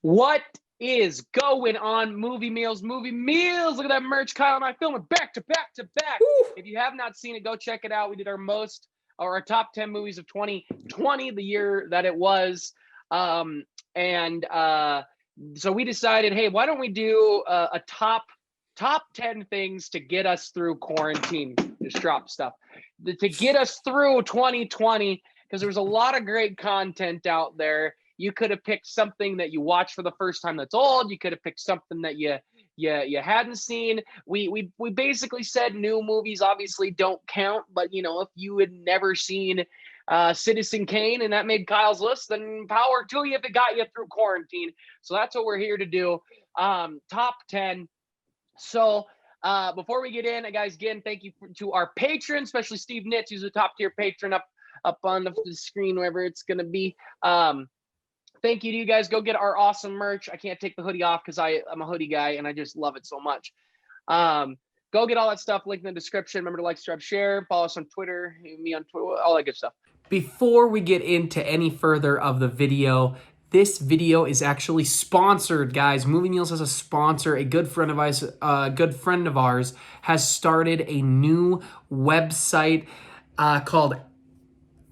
What is going on, Movie Meals? Movie Meals. Look at that merch. Kyle and I filming back to back to back. Woo! If you have not seen it, go check it out. We did our top 10 movies of 2020, the year that it was. So we decided, hey, why don't we do a top 10 things to get us through quarantine? Just drop stuff to get us through 2020, because there was a lot of great content out there. You could have picked something that you watched for the first time that's old. You could have picked something that you hadn't seen. We basically said new movies obviously don't count, but if you had never seen Citizen Kane and that made Kyle's list, then power to you if it got you through quarantine. So that's what we're here to do. Top 10. So before we get in, guys, again, thank you to our patrons, especially Steve Nitz, who's a top tier patron up on the screen, wherever it's going to be. Thank you to you guys. Go get our awesome merch. I can't take the hoodie off because I'm a hoodie guy and I just love it so much. Go get all that stuff. Link in the description. Remember to like, subscribe, share. Follow us on Twitter. Me on Twitter. All that good stuff. Before we get into any further of the video, this video is actually sponsored, guys. Movie Meals has a sponsor. A good friend of ours has started a new website called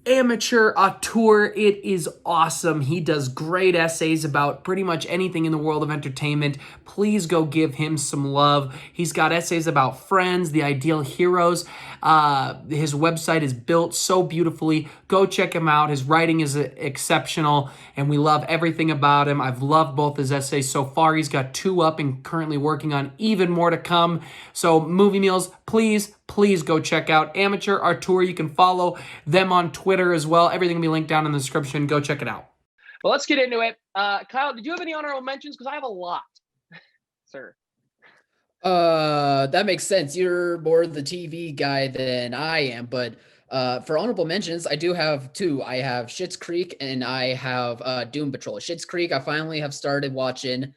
Amateur Auteur. It is awesome. He does great essays about pretty much anything in the world of entertainment. Please go give him some love. He's got essays about Friends, The Ideal Heroes. His website is built so beautifully. Go check him out. His writing is exceptional, and we love everything about him. I've loved both his essays so far. He's got 2 up and currently working on even more to come. So Movie Meals, please go check out Amateur Auteur. You can follow them on Twitter as well. Everything will be linked down in the description. Go check it out. Well, let's get into it. Kyle, did you have any honorable mentions? Because I have a lot, sir. That makes sense. You're more the TV guy than I am, but for honorable mentions, I do have 2. I have Schitt's Creek and I have Doom Patrol. Schitt's Creek, I finally have started watching.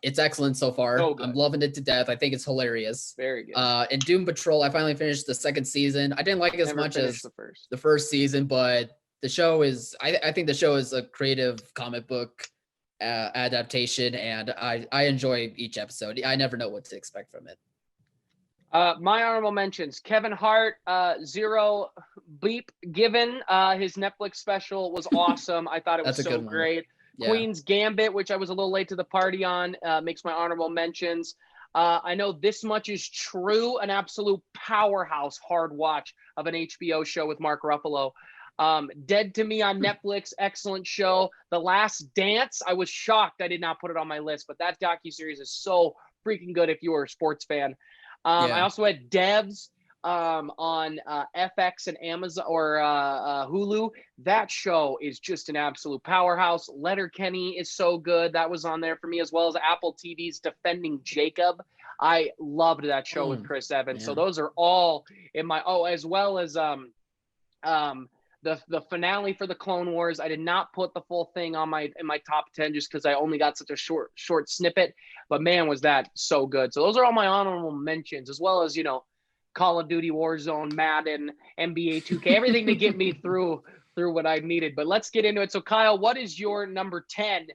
It's excellent so far. I'm loving it to death. I think it's hilarious. Very good. And Doom Patrol, I finally finished the 2nd season. I didn't like it as much as the first season, but the show is, I think the show is a creative comic book adaptation, and I enjoy each episode. I never know what to expect from it. My honorable mentions: Kevin Hart, Zero Beep Given. His Netflix special was awesome. I thought it was so great. Yeah. Queen's Gambit, which I was a little late to the party on, makes my honorable mentions. I know This Much Is True, an absolute powerhouse hard watch of an HBO show with Mark Ruffalo. Dead to Me on Netflix, excellent show. The Last Dance, I was shocked I did not put it on my list, but that docuseries is so freaking good if you were a sports fan. I also had Devs on FX and Amazon or Hulu. That show is just an absolute powerhouse. Letterkenny is so good. That was on there for me, as well as Apple TV's Defending Jacob. I loved that show with Chris Evans. So those are all in my as well as the finale for the Clone Wars. I did not put the full thing on in my top 10 just because I only got such a short snippet, but man, was that so good. So those are all my honorable mentions, as well as Call of Duty, Warzone, Madden, NBA 2K, everything to get me through what I needed. But let's get into it. So Kyle, what is your number 10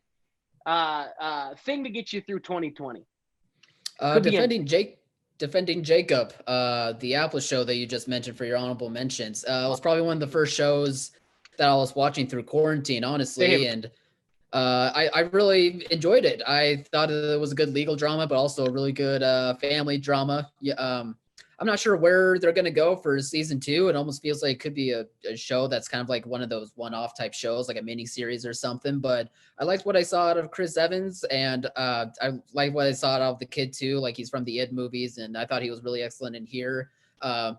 thing to get you through 2020? Defending Jacob, the Apple show that you just mentioned for your honorable mentions. It was probably one of the first shows that I was watching through quarantine, honestly. And I really enjoyed it. I thought it was a good legal drama, but also a really good family drama. I'm not sure where they're going to go for season 2. It almost feels like it could be a show that's kind of like one of those one-off type shows, like a mini series or something. But I liked what I saw out of Chris Evans, and I like what I saw out of the kid too. Like, he's from the Id movies, and I thought he was really excellent in here.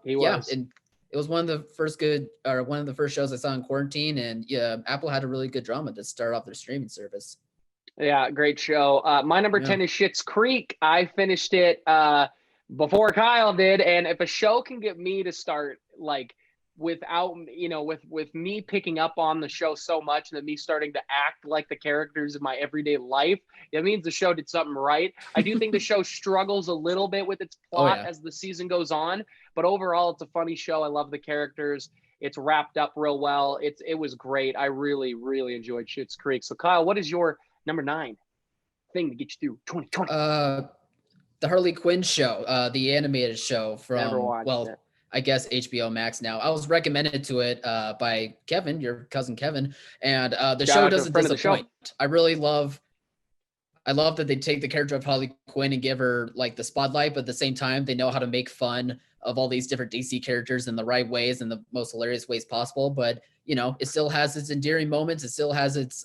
He was. And it was one of the first shows I saw in quarantine, and Apple had a really good drama to start off their streaming service. Yeah, great show. My number 10 is Schitt's Creek. I finished it before Kyle did, and if a show can get me to start without with me picking up on the show so much and then me starting to act like the characters in my everyday life, it means the show did something right. I do think the show struggles a little bit with its plot as the season goes on, but overall it's a funny show. I love the characters. It's wrapped up real well. It was great. I really enjoyed Schitt's Creek. So Kyle, what is your number 9? thing to get you through 2020. The Harley Quinn show, the animated show Never from, watched well, it. I guess HBO Max now. I was recommended to it by Kevin, your cousin Kevin, and the Shout show out to a doesn't friend of the show. disappoint. I love that they take the character of Harley Quinn and give her like the spotlight, but at the same time, they know how to make fun of all these different DC characters in the right ways and the most hilarious ways possible. But it still has its endearing moments. It still has its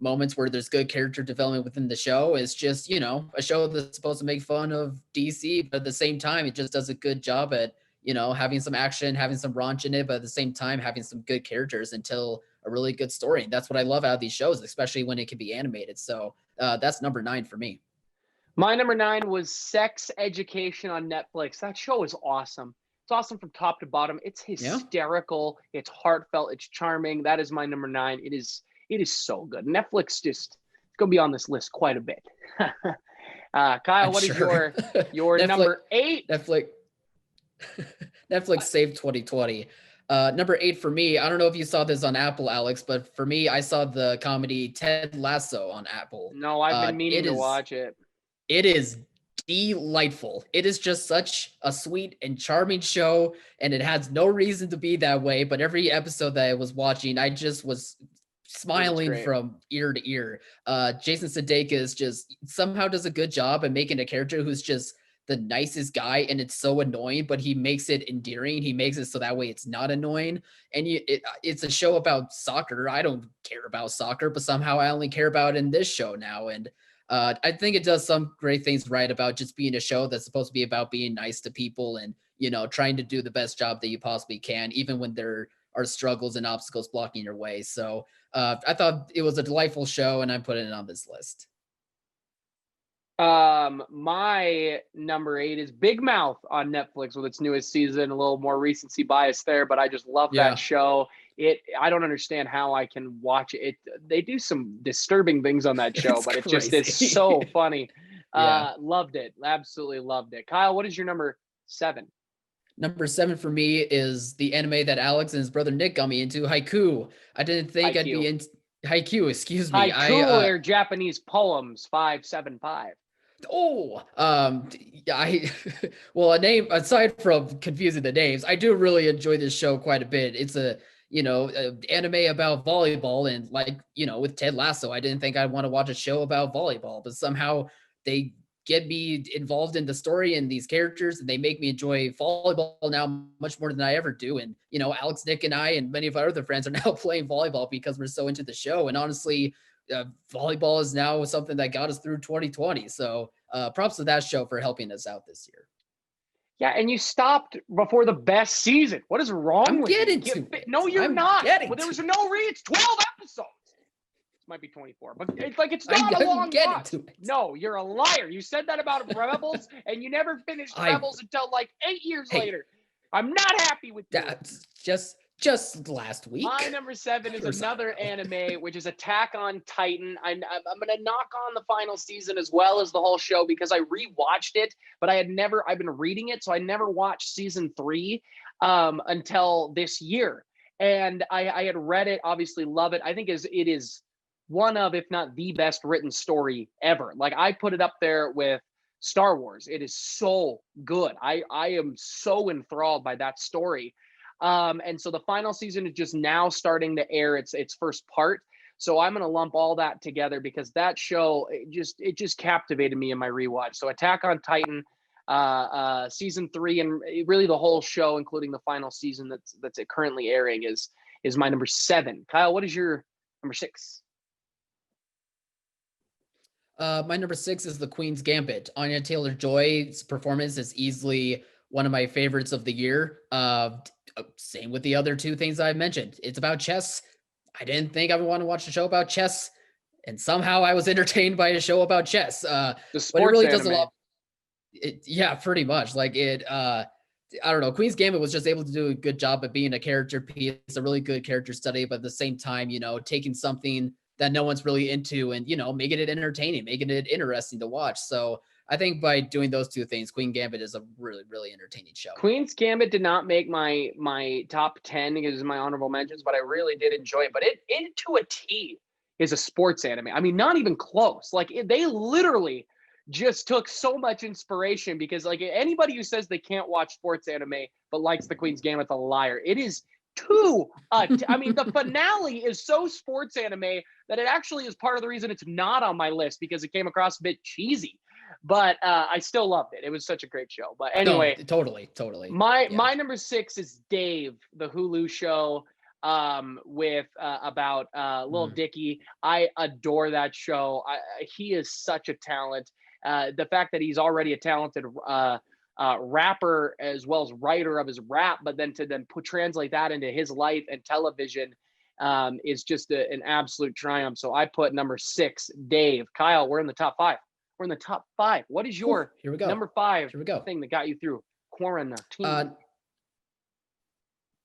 moments where there's good character development within the show. It's just a show that's supposed to make fun of DC, but at the same time, it just does a good job at having some action, having some raunch in it, but at the same time, having some good characters until a really good story. And that's what I love out of these shows, especially when it can be animated. So that's number 9 for me. My number 9 was Sex Education on Netflix. That show is awesome. It's awesome from top to bottom. It's hysterical. Yeah. It's heartfelt. It's charming. That is my number 9. It is so good. Netflix just going to be on this list quite a bit. Kyle, what is your Netflix, number 8? Netflix saved 2020. Number 8 for me, I don't know if you saw this on Apple, Alex, but for me, I saw the comedy Ted Lasso on Apple. No, I've been meaning to watch it. It is delightful. It is just such a sweet and charming show, and it has no reason to be that way. But every episode that I was watching, I just was smiling from ear to ear. Jason Sudeikis just somehow does a good job at making a character who's just the nicest guy, and it's so annoying, but he makes it endearing. He makes it so that way it's not annoying. And it's a show about soccer. I don't care about soccer, but somehow I only care about it in this show now. And I think it does some great things right about just being a show that's supposed to be about being nice to people and, trying to do the best job that you possibly can, even when there are struggles and obstacles blocking your way. So I thought it was a delightful show, and I'm putting it on this list. My number 8 is Big Mouth on Netflix with its newest season. A little more recency bias there, but I just love that show. I don't understand how I can watch it. They do some disturbing things on that show, but it just is so funny. Loved it. Absolutely loved it. Kyle, what is your number 7? Number 7 for me is the anime that Alex and his brother Nick got me into, Haiku. I didn't think I'd be into Haiku, excuse me. Haiku are Japanese poems, 575. Well, a name aside from confusing the names, I do really enjoy this show quite a bit. It's a anime about volleyball, and with Ted Lasso, I didn't think I'd want to watch a show about volleyball, but somehow they get me involved in the story and these characters, and they make me enjoy volleyball now much more than I ever do. And Alex, Nick, and I, and many of our other friends are now playing volleyball because we're so into the show. And honestly, volleyball is now something that got us through 2020. So props to that show for helping us out this year. Yeah, and you stopped before the best season. What is wrong with you? No, you're not. Well, there was no reason. It's 12 episodes. This might be 24, but it's not a long watch. No, you're a liar. You said that about Rebels, and you never finished Rebels until 8 years later. I'm not happy with you. That's just last week. My number 7 is another anime, which is Attack on Titan. I'm going to knock on the final season as well as the whole show because I rewatched it, but I've been reading it, so I never watched season 3 until this year. And I had read it, obviously love it. I think it is one of, if not the best written story ever. I put it up there with Star Wars. It is so good. I am so enthralled by that story. And so the final season is just now starting to air its first part. So I'm going to lump all that together because that show, it just captivated me in my rewatch. So Attack on Titan, season 3, and really the whole show, including the final season that's currently airing is my number 7. Kyle, what is your number 6? My number 6 is The Queen's Gambit. Anya Taylor-Joy's performance is easily one of my favorites of the year. Same with the other 2 things I mentioned. It's about chess. I didn't think I would want to watch a show about chess, and somehow I was entertained by a show about chess. But it really does a lot. Yeah, pretty much. I don't know. Queen's Gambit was just able to do a good job at being a character piece, a really good character study, but at the same time, taking something that no one's really into and, making it entertaining, making it interesting to watch. So I think by doing those 2 things, Queen Gambit is a really, really entertaining show. Queen's Gambit did not make my top 10 because of my honorable mentions, but I really did enjoy it. But it to a T. is a sports anime. I mean, not even close. Like they literally just took so much inspiration because like anybody who says they can't watch sports anime but likes the Queen's Gambit's a liar. It is I mean, the finale is so sports anime that it actually is part of the reason it's not on my list because it came across a bit cheesy. But I still loved it. It was such a great show. But anyway, No, totally. my number 6 is Dave, the Hulu show with about Lil Dicky. I adore that show. He is such a talent. The fact that he's already a talented rapper as well as writer of his rap, but then to translate that into his life and television is just an absolute triumph. So I put number 6, Dave. Kyle, we're in the top 5. We're in the top 5. What is your Here we go. number 5 Here we go. thing that got you through quarantine?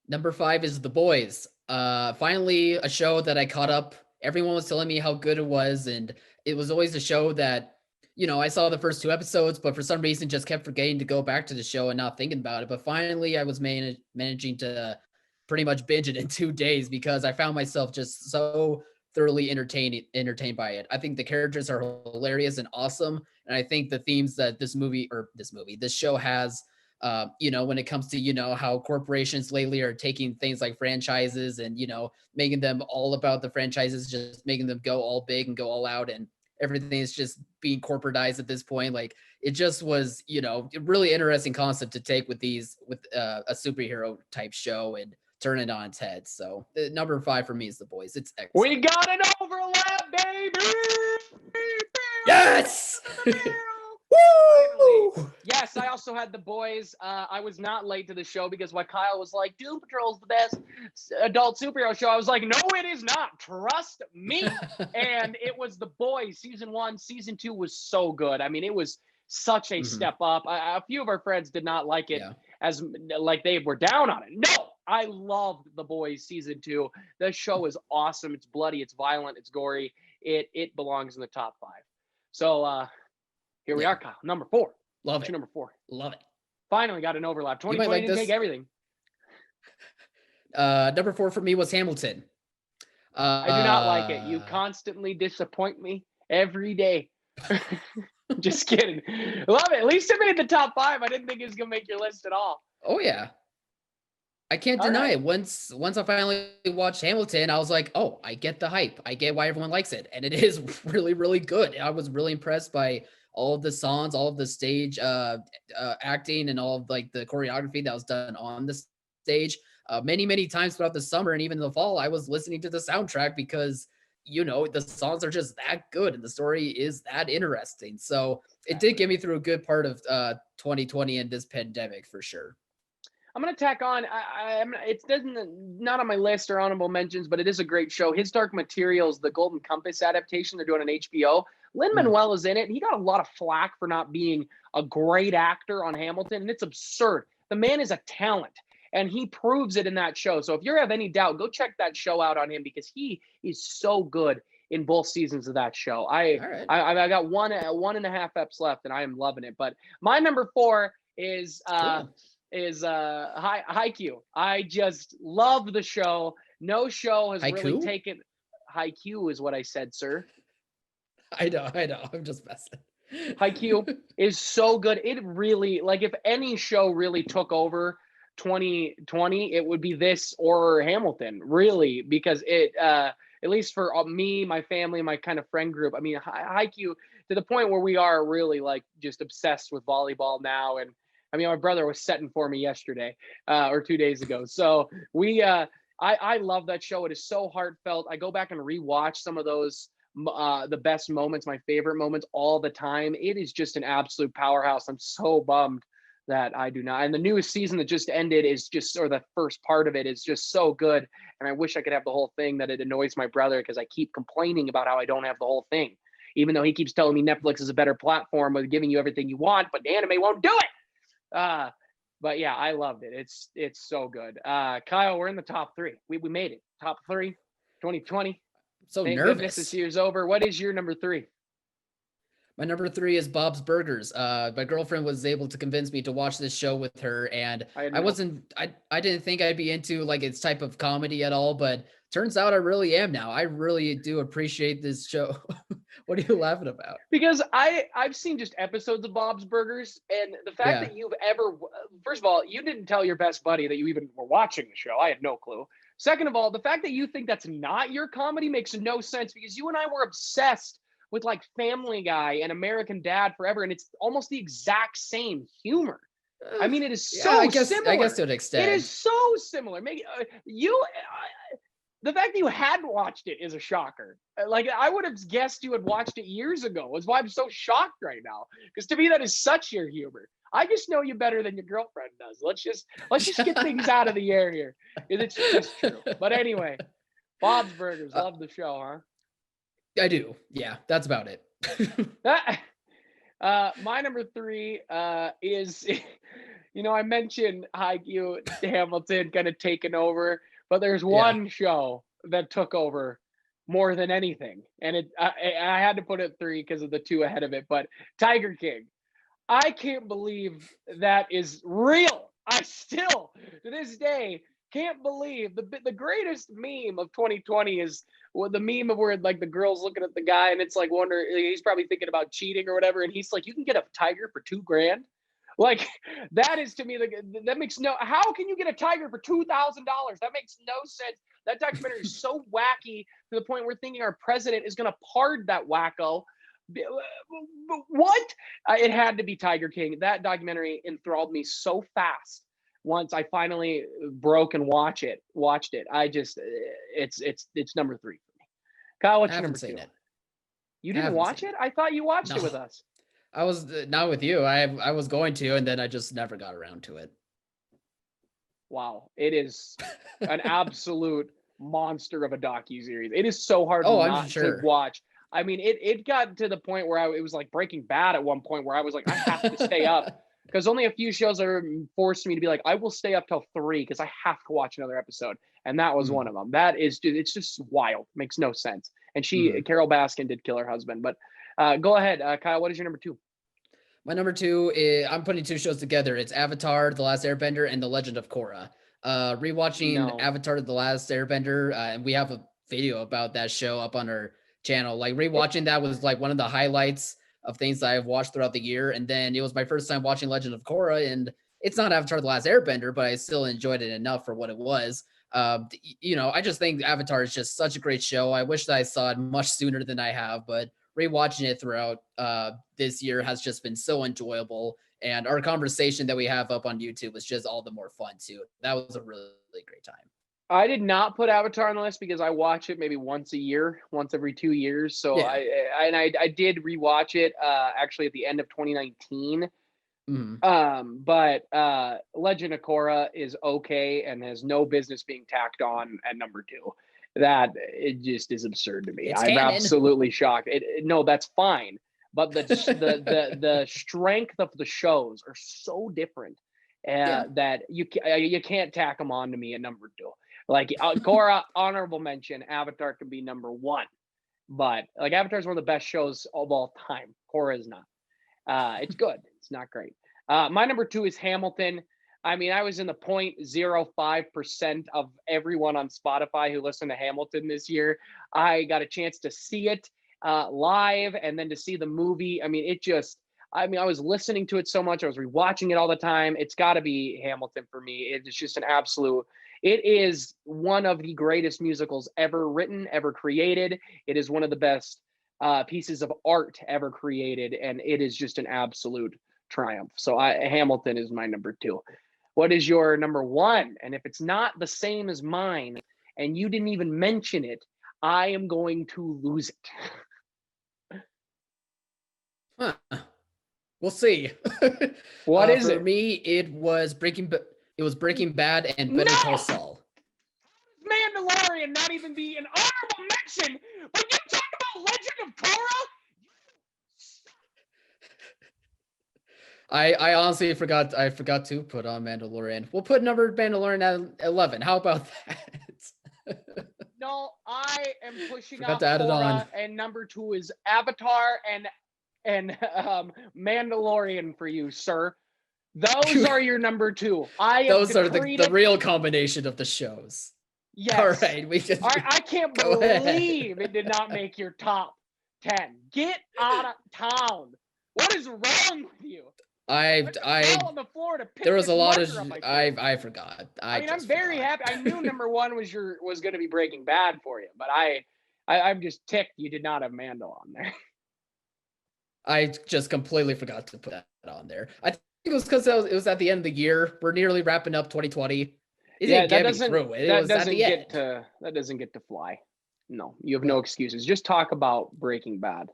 Number 5 is The Boys. Finally, a show that I caught up. Everyone was telling me how good it was, and it was always a show that, you know, I saw the first 2 episodes, but for some reason just kept forgetting to go back to the show and not thinking about it. But finally, I was managing to pretty much binge it in 2 days because I found myself just so thoroughly entertained by it. I think the characters are hilarious and awesome, and I think the themes that this show has, you know, when it comes to, you know, how corporations lately are taking things like franchises and, you know, making them all about the franchises, just making them go all big and go all out, and everything is just being corporatized at this point. Like it just was, you know, a really interesting concept to take with a superhero type show and turn it on its head. So number 5 for me is The Boys. It's excellent. We got an overlap, baby. Yes. Woo! Yes, I also had The Boys. I was not late to the show because while Kyle was like, Doom Patrol's the best adult superhero show, I was like, no, it is not. Trust me. And it was The Boys. Season 1, season 2 was so good. I mean, it was such a step up. A few of our friends did not like it as like they were down on it. No, I loved The Boys season 2. The show is awesome. It's bloody. It's violent. It's gory. It belongs in the top 5. So, here we are, Kyle. Number 4. Love it. Number 4. Love it. Finally got an overlap. 2020 didn't take everything. Number 4 for me was Hamilton. I do not like it. You constantly disappoint me every day. Just kidding. Love it. At least it made the top 5. I didn't think it was going to make your list at all. Oh, yeah. I can't deny it. Once I finally watched Hamilton, I was like, oh, I get the hype. I get why everyone likes it. And it is really, really good. I was really impressed by all of the songs, all of the stage acting, and all of like the choreography that was done on the stage. Many times throughout the summer and even the fall, I was listening to the soundtrack because, you know, the songs are just that good and the story is that interesting. So it did get me through a good part of 2020 and this pandemic for sure. I'm gonna tack on. It doesn't not on my list or honorable mentions, but it is a great show. His Dark Materials, the Golden Compass adaptation they're doing on HBO. Lin-Manuel is in it, and he got a lot of flack for not being a great actor on Hamilton, and it's absurd. The man is a talent, and he proves it in that show. So if you have any doubt, go check that show out on him because he is so good in both seasons of that show. I got one and a half eps left, and I am loving it. But my number 4 is Cool. Haikyuu. I just love the show. No show has really taken Haikyuu is what I said, sir. I know. I'm just messing. Haikyuu is so good. It really, like, if any show really took over 2020, it would be this or Hamilton, really, because it, at least for me, my family, my kind of friend group, I mean, Haikyuu to the point where we are really like just obsessed with volleyball now. And I mean, my brother was setting for me yesterday or 2 days ago. So I love that show. It is so heartfelt. I go back and rewatch some of those, the best moments, my favorite moments all the time. It is just an absolute powerhouse. I'm so bummed that I do not. And the newest season that just ended is just, or the first part of it is just so good. And I wish I could have the whole thing. That it annoys my brother because I keep complaining about how I don't have the whole thing, even though he keeps telling me Netflix is a better platform with giving you everything you want, but the anime won't do it. But yeah, I loved it. It's so good. Kyle, we're in the top 3. We made it. Top 3, 2020. So Thank nervous. goodness this year's over. What is your number 3? My number 3 is Bob's Burgers. My girlfriend was able to convince me to watch this show with her, and I I know. wasn't. I didn't think I'd be into like its type of comedy at all, but turns out I really am now. I really do appreciate this show. What are you laughing about? Because I've seen just episodes of Bob's Burgers, and the fact Yeah. that you've ever, first of all, you didn't tell your best buddy that you even were watching the show. I had no clue. Second of all, the fact that you think that's not your comedy makes no sense, because you and I were obsessed with like Family Guy and American Dad forever, and it's almost the exact same humor. I mean, it is Yeah, so I guess similar. to an It extent. is so similar. Maybe the fact that you hadn't watched it is a shocker. Like, I would have guessed you had watched it years ago. That's why I'm so shocked right now. Because to me, that is such your humor. I just know you better than your girlfriend does. Let's just get things out of the air here. It's just true. But anyway, Bob's Burgers, love the show, huh? I do. Yeah, that's about it. My number 3 is, I mentioned Haikyuu, Hamilton kind of taking over, but there's one show that took over more than anything, and I had to put it 3 because of the 2 ahead of it. But Tiger King, I can't believe that is real. I still, to this day, can't believe the greatest meme of 2020 is the meme of where like the girl's looking at the guy and it's like he's probably thinking about cheating or whatever, and he's like, you can get a tiger for $2,000. Like, that is, to me, that makes no. How can you get a tiger for $2,000? That makes no sense. That documentary is so wacky to the point we're thinking our president is going to pardon that wacko. What? It had to be Tiger King. That documentary enthralled me so fast. Once I finally broke and watched it, I just it's number 3 for me. Kyle, what's I your haven't number 2? seen it. You I didn't haven't watch seen it? I thought you watched it No. with us. I was not with you. I was going to, and then I just never got around to it. Wow, it is an absolute monster of a docuseries. It is so hard Oh, I'm not sure. to watch. I mean, it got to the point where it was like Breaking Bad at one point, where I was like, I have to stay up, because only a few shows are forced me to be like, I will stay up till 3 because I have to watch another episode, and that was one of them. That is, dude, it's just wild. Makes no sense. And Carol Baskin did kill her husband. But go ahead, Kyle. What is your number 2? My number 2 is, I'm putting 2 shows together. It's Avatar: The Last Airbender and The Legend of Korra. Rewatching No. Avatar: The Last Airbender, and we have a video about that show up on our channel. Like, rewatching that was like one of the highlights of things that I've watched throughout the year. And then it was my first time watching Legend of Korra, and it's not Avatar: The Last Airbender, but I still enjoyed it enough for what it was. I just think Avatar is just such a great show. I wish that I saw it much sooner than I have, but rewatching it throughout this year has just been so enjoyable. And our conversation that we have up on YouTube was just all the more fun too. That was a really, really great time. I did not put Avatar on the list because I watch it maybe once a year, once every 2 years. So Yeah. I did rewatch it actually at the end of 2019. Mhm. But Legend of Korra is okay and has no business being tacked on at number 2. That it just is absurd to me. It's I'm canon. absolutely shocked. No, that's fine. But the strength of the shows are so different that you can't tack them on to me at number 2. Like, Korra, honorable mention. Avatar can be number 1, but like, Avatar is one of the best shows of all time. Korra is not. It's good. It's not great. My number 2 is Hamilton. I mean, I was in the 0.05% of everyone on Spotify who listened to Hamilton this year. I got a chance to see it live and then to see the movie. I mean, I was listening to it so much. I was rewatching it all the time. It's got to be Hamilton for me. It is just it is one of the greatest musicals ever written, ever created. It is one of the best pieces of art ever created, and it is just an absolute triumph. So Hamilton is my number 2. What is your number 1? And if it's not the same as mine and you didn't even mention it, I am going to lose it. Huh. We'll see. What is for it? me, it was Breaking Bad and Better Call Saul. Mandalorian not even be an honorable mention, but you talk about Legend of Korra? I honestly forgot to put on Mandalorian. We'll put Mandalorian at 11. How about that? No, I am pushing Forgot off to add it Korra, on. and number 2 is Avatar, and and Mandalorian for you, sir. Those are your number 2. Those are the real combination of the shows. Yes. All right, we can. I can't Go ahead. believe it did not make your top 10. Get out of town. What is wrong with you? I on the floor to pick there was this a lot of marker up my face. I forgot. I mean, I'm very happy. I knew number 1 was going to be Breaking Bad for you, but I'm just ticked you did not have Mando on there. I just completely forgot to put that on there. I think it was because it was at the end of the year. We're nearly wrapping up 2020. It didn't get me through it. It was at the end. That doesn't get to fly. No, you have no excuses. Just talk about Breaking Bad.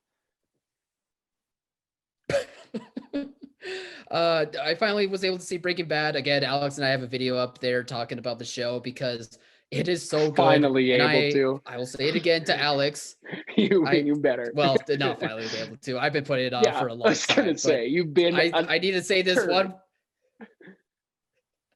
I finally was able to see Breaking Bad again. Alex and I have a video up there talking about the show because it is so good. Finally able to. I will say it again to Alex. You better. Well, not finally be able to. I've been putting it off for a long time. I was gonna say you've been. I need to say this turd. one.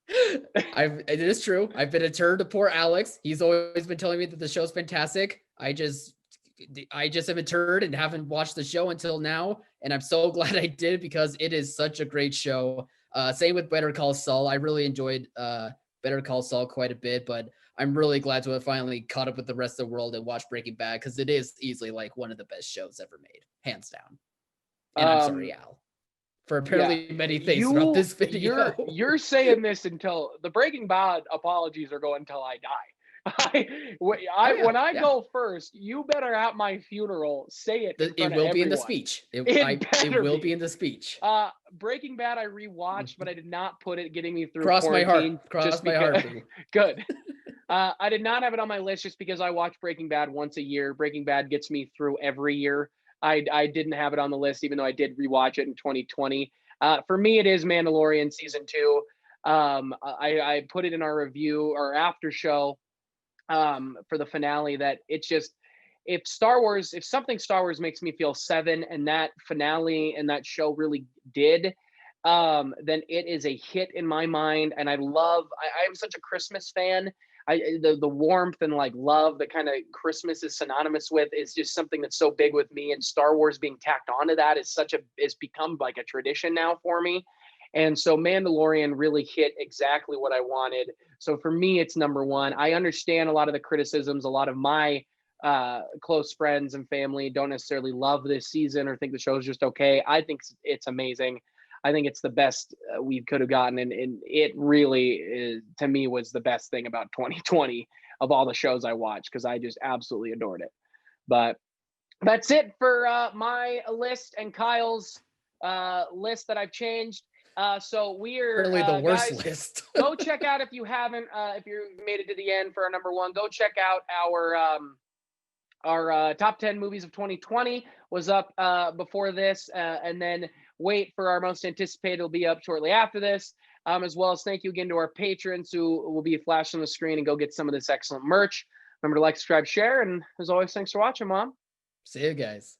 It is true. I've been a turd to poor Alex. He's always been telling me that the show's fantastic. I just am a turd and haven't watched the show until now. And I'm so glad I did because it is such a great show. Same with Better Call Saul. I really enjoyed Better Call Saul quite a bit, but I'm really glad to have finally caught up with the rest of the world and watched Breaking Bad because it is easily like one of the best shows ever made, hands down. And I'm sorry, Al, for apparently many things throughout this video. You're saying this until the Breaking Bad apologies are going until I die. When I go first, you better at my funeral say it. It will be in the speech. It will be in the speech. Breaking Bad I rewatched, but I did not put it getting me through. Cross my quarantine heart. Cross my heart. Good. I did not have it on my list just because I watch Breaking Bad once a year. Breaking Bad gets me through every year. I didn't have it on the list, even though I did rewatch it in 2020. For me, it is Mandalorian season 2. I put it in our review or after show for the finale that it's just, if something Star Wars makes me feel 7 and that finale and that show really did, then it is a hit in my mind. And I am such a Christmas fan. The warmth and like love that kind of Christmas is synonymous with is just something that's so big with me, and Star Wars being tacked onto that is it's become like a tradition now for me. And so Mandalorian really hit exactly what I wanted. So for me, it's number 1. I understand a lot of the criticisms. A lot of my close friends and family don't necessarily love this season or think the show is just okay. I think it's amazing. I think it's the best we could have gotten. And it really, to me, was the best thing about 2020 of all the shows I watched, because I just absolutely adored it. But that's it for my list and Kyle's list that I've changed. So we're really the worst guys, list. Go check out, if you haven't, if you made it to the end for our number 1, go check out our top 10 movies of 2020 was up before this, and then wait for our most anticipated will be up shortly after this, as well as thank you again to our patrons who will be flashed on the screen, and go get some of this excellent merch. Remember to like, subscribe, share, and as always, thanks for watching, Mom. See you guys.